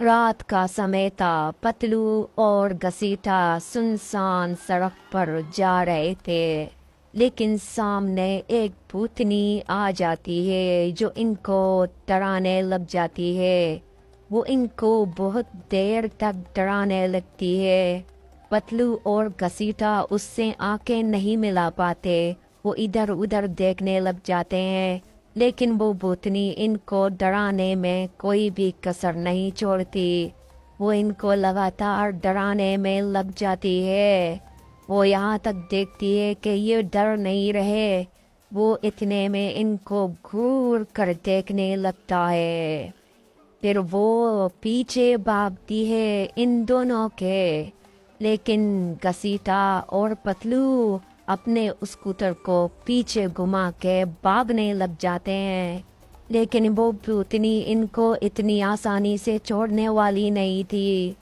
रात का समय था। पतलू और घसीटा सुनसान सड़क पर जा रहे थे, लेकिन सामने एक भूतनी आ जाती है जो इनको डराने लग जाती है। वो इनको बहुत देर तक डराने लगती है। पतलू और घसीटा उससे आंखें नहीं मिला पाते। वो इधर उधर देखने लग जाते हैं, लेकिन वो भूतनी इनको डराने में कोई भी कसर नहीं छोड़ती। वो इनको लगातार डराने में लग जाती है। वो यहाँ तक देखती है कि ये डर नहीं रहे। वो इतने में इनको घूर कर देखने लगता है। फिर वो पीछे भागती है इन दोनों के, लेकिन घसीटा और पतलू अपने स्कूटर को पीछे घुमा के भागने लग जाते हैं। लेकिन वो भूतनी इनको इतनी आसानी से छोड़ने वाली नहीं थी।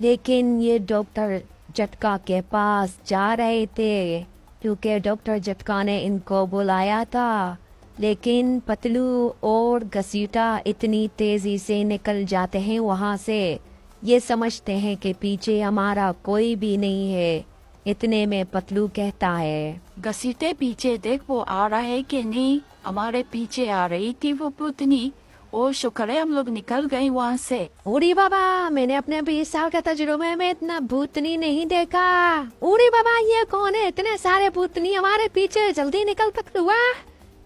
लेकिन ये डॉक्टर झटका के पास जा रहे थे, क्योंकि डॉक्टर झटका ने इनको बुलाया था। लेकिन पतलू और घसीटा इतनी तेजी से निकल जाते हैं वहां से। ये समझते हैं कि पीछे हमारा कोई भी नहीं है। इतने में पतलू कहता है, घसीटे पीछे देख, वो आ रहा है कि नहीं। हमारे पीछे आ रही थी वो भूतनी। ओ शुक्र है हम लोग निकल गए वहाँ से। उड़ी बाबा, मैंने अपने 20 साल का तजुर्बे में इतना भूतनी नहीं देखा। उड़ी बाबा, ये कौन है? इतने सारे भूतनी हमारे पीछे। जल्दी निकल पतलू।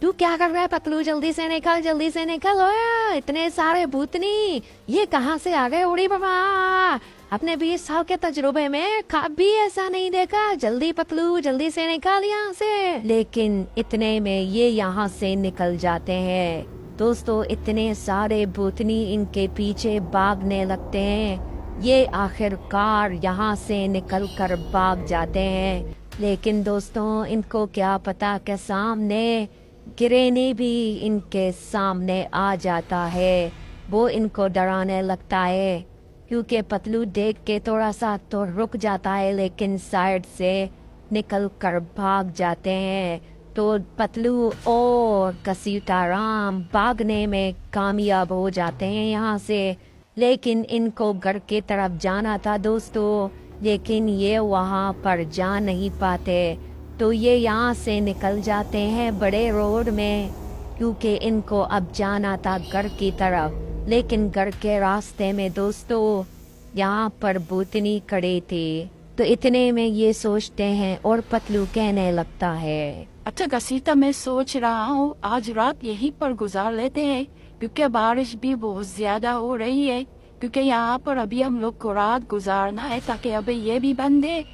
तू क्या कर रहा है पतलू? जल्दी से निकल, जल्दी से निकल। ओए, इतने सारे भूतनी ये कहाँ से आ गए? उड़ी बाबा, अपने 20 साल के तजुर्बे में कभी ऐसा नहीं देखा। जल्दी पतलू, जल्दी से निकल यहाँ से। लेकिन इतने में ये यहाँ से निकल जाते हैं। दोस्तों, इतने सारे भूतनी इनके पीछे भागने लगते हैं। ये आखिरकार यहाँ से निकलकर भाग जाते हैं। लेकिन दोस्तों, इनको क्या पता कि सामने गिरेने भी इनके सामने आ जाता है। वो इनको डराने लगता है, क्योंकि पतलू देख के थोड़ा सा तो रुक जाता है, लेकिन साइड से निकल कर भाग जाते हैं। तो पतलू और घसीटा राम भागने में कामयाब हो जाते हैं यहाँ से। लेकिन इनको घर की तरफ जाना था दोस्तों, लेकिन ये वहाँ पर जा नहीं पाते। तो ये यहाँ से निकल जाते हैं बड़े रोड में, क्योंकि इनको अब जाना था घर की तरफ। लेकिन घर के रास्ते में दोस्तों यहाँ पर भूतनी खड़ी थी। तो इतने में ये सोचते हैं और पतलू कहने लगता है, अच्छा घसीटा, मैं सोच रहा हूँ आज रात यहीं पर गुजार लेते हैं, क्योंकि बारिश भी बहुत ज्यादा हो रही है। क्योंकि यहाँ पर अभी हम लोग को रात गुजारना है, ताकि अभी ये भी बंद है।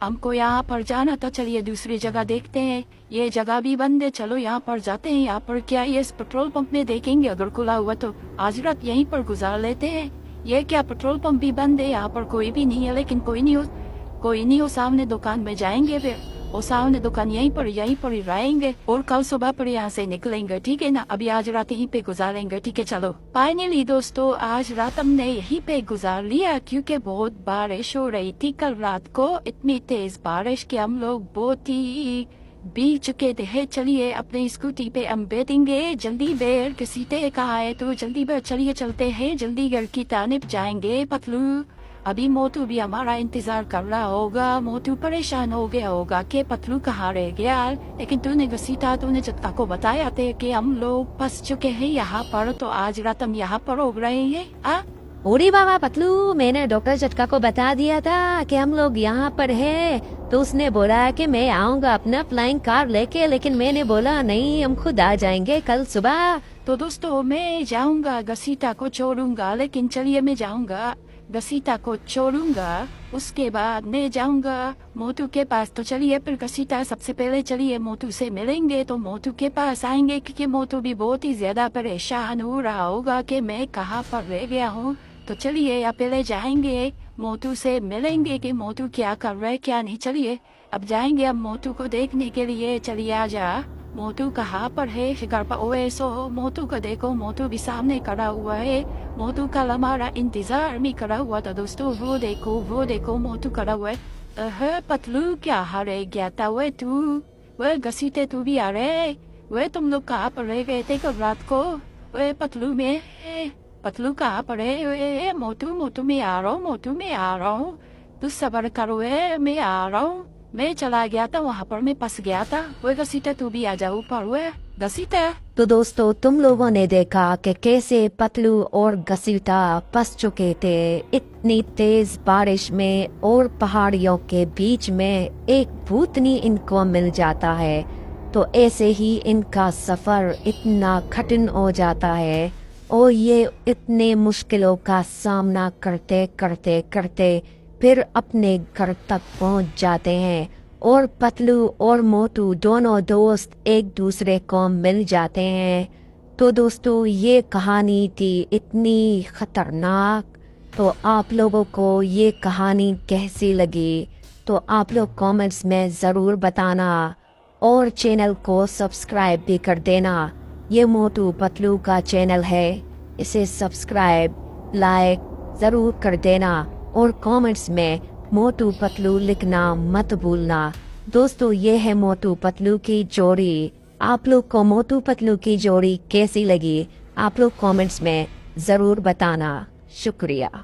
हमको यहाँ पर जाना था, चलिए दूसरी जगह देखते हैं। ये जगह भी बंद है, चलो यहाँ पर जाते हैं। यहाँ पर क्या ये इस पेट्रोल पंप में देखेंगे, अगर खुला हुआ तो आज रात यहीं पर गुजार लेते हैं। ये क्या पेट्रोल पंप भी बंद है, यहाँ पर कोई भी नहीं है। लेकिन कोई नहीं हो, सामने दुकान में जाएंगे फिर। और सामने दुकान यहीं पर ही रहेंगे, और कल सुबह पर यहाँ से निकलेंगे, ठीक है ना। अभी आज रात यहीं पे गुजारेंगे, ठीक है। चलो फाइनली दोस्तों, आज रात हमने यहीं पे गुजार लिया, क्योंकि बहुत बारिश हो रही थी कल रात को। इतनी तेज बारिश कि हम लोग बहुत ही भीग चुके थे। चलिए अपने स्कूटी पे हम बैठेंगे। जल्दी बैठ, घसीटे कहा है तो जल्दी बैठ। चलिए चलते हैं, जल्दी घर की तानिब जाएंगे। पतलू, अभी मोटू भी हमारा इंतजार कर रहा होगा। मोटू परेशान हो गया होगा कि पतलू कहाँ रह गया। लेकिन तूने घसीटा, तूने झटका को बताया थे कि हम लोग फंस चुके हैं यहाँ पर, तो आज रात हम यहाँ पर हो रहे हैं। ओरी बाबा पतलू, मैंने डॉक्टर झटका को बता दिया था कि हम लोग यहाँ पर हैं। तो उसने बोला कि मैं आऊँगा अपना फ्लाइंग कार लेके, लेकिन मैंने बोला नहीं, हम खुद आ जाएंगे कल सुबह। तो दोस्तों, मैं जाऊँगा, घसीटा को छोड़ूंगा। लेकिन चलिए, मैं जाऊँगा, घसीटा को छोड़ूंगा, उसके बाद मैं जाऊंगा मोटू के पास। तो चलिए फिर घसीटा, सबसे पहले चलिए मोटू से मिलेंगे। तो मोटू के पास आएंगे, क्योंकि मोटू भी बहुत ही ज्यादा परेशान हो रहा होगा कि मैं कहाँ पर रह गया हूँ। तो चलिए या पहले जाएंगे मोटू से मिलेंगे कि मोटू क्या कर रहा है क्या नहीं। चलिए अब जाएंगे अब मोटू को देखने के लिए। चलिए आजा, मोटू कहाँ पर है? शिकार पर ओए सो मोटू को देखो, मोटू भी सामने खड़ा हुआ है। मोटू का हमारा इंतजार भी करा हुआ था दोस्तों। वो देखो मोटू खड़ा हुआ है। पतलू क्या रह गया था? वह घसीटे तू भी आ रहे? वह तुम लोग कहाँ पर रह गए थे कल रात को? वह पतलू में पतलू कहाँ पर है? मोटू मोटू मैं आ रहा हूँ, मोटू मैं आ रहा हूँ। तू सबर करो मैं आ रहा हूँ। मैं चला गया था वहाँ पर, मैं फंस गया था। वो घसीटा तू भी आ जा ऊपर, वे घसीटा। तो दोस्तों तुम लोगों ने देखा कि कैसे पतलू और घसीटा फंस चुके थे इतनी तेज बारिश में, और पहाड़ियों के बीच में एक भूतनी इनको मिल जाता है। तो ऐसे ही इनका सफर इतना कठिन हो जाता है और ये इतने मुश्किलों का सामना करते करते करते फिर अपने घर तक पहुंच जाते हैं, और पतलू और मोटू दोनों दोस्त एक दूसरे को मिल जाते हैं। तो दोस्तों ये कहानी थी इतनी खतरनाक। तो आप लोगों को ये कहानी कैसी लगी तो आप लोग कमेंट्स में ज़रूर बताना, और चैनल को सब्सक्राइब भी कर देना। ये मोटू पतलू का चैनल है, इसे सब्सक्राइब लाइक ज़रूर कर देना, और कमेंट्स में मोटू पतलू लिखना मत भूलना। दोस्तों ये है मोटू पतलू की जोड़ी। आप लोग को मोटू पतलू की जोड़ी कैसी लगी आप लोग कमेंट्स में ज़रूर बताना। शुक्रिया।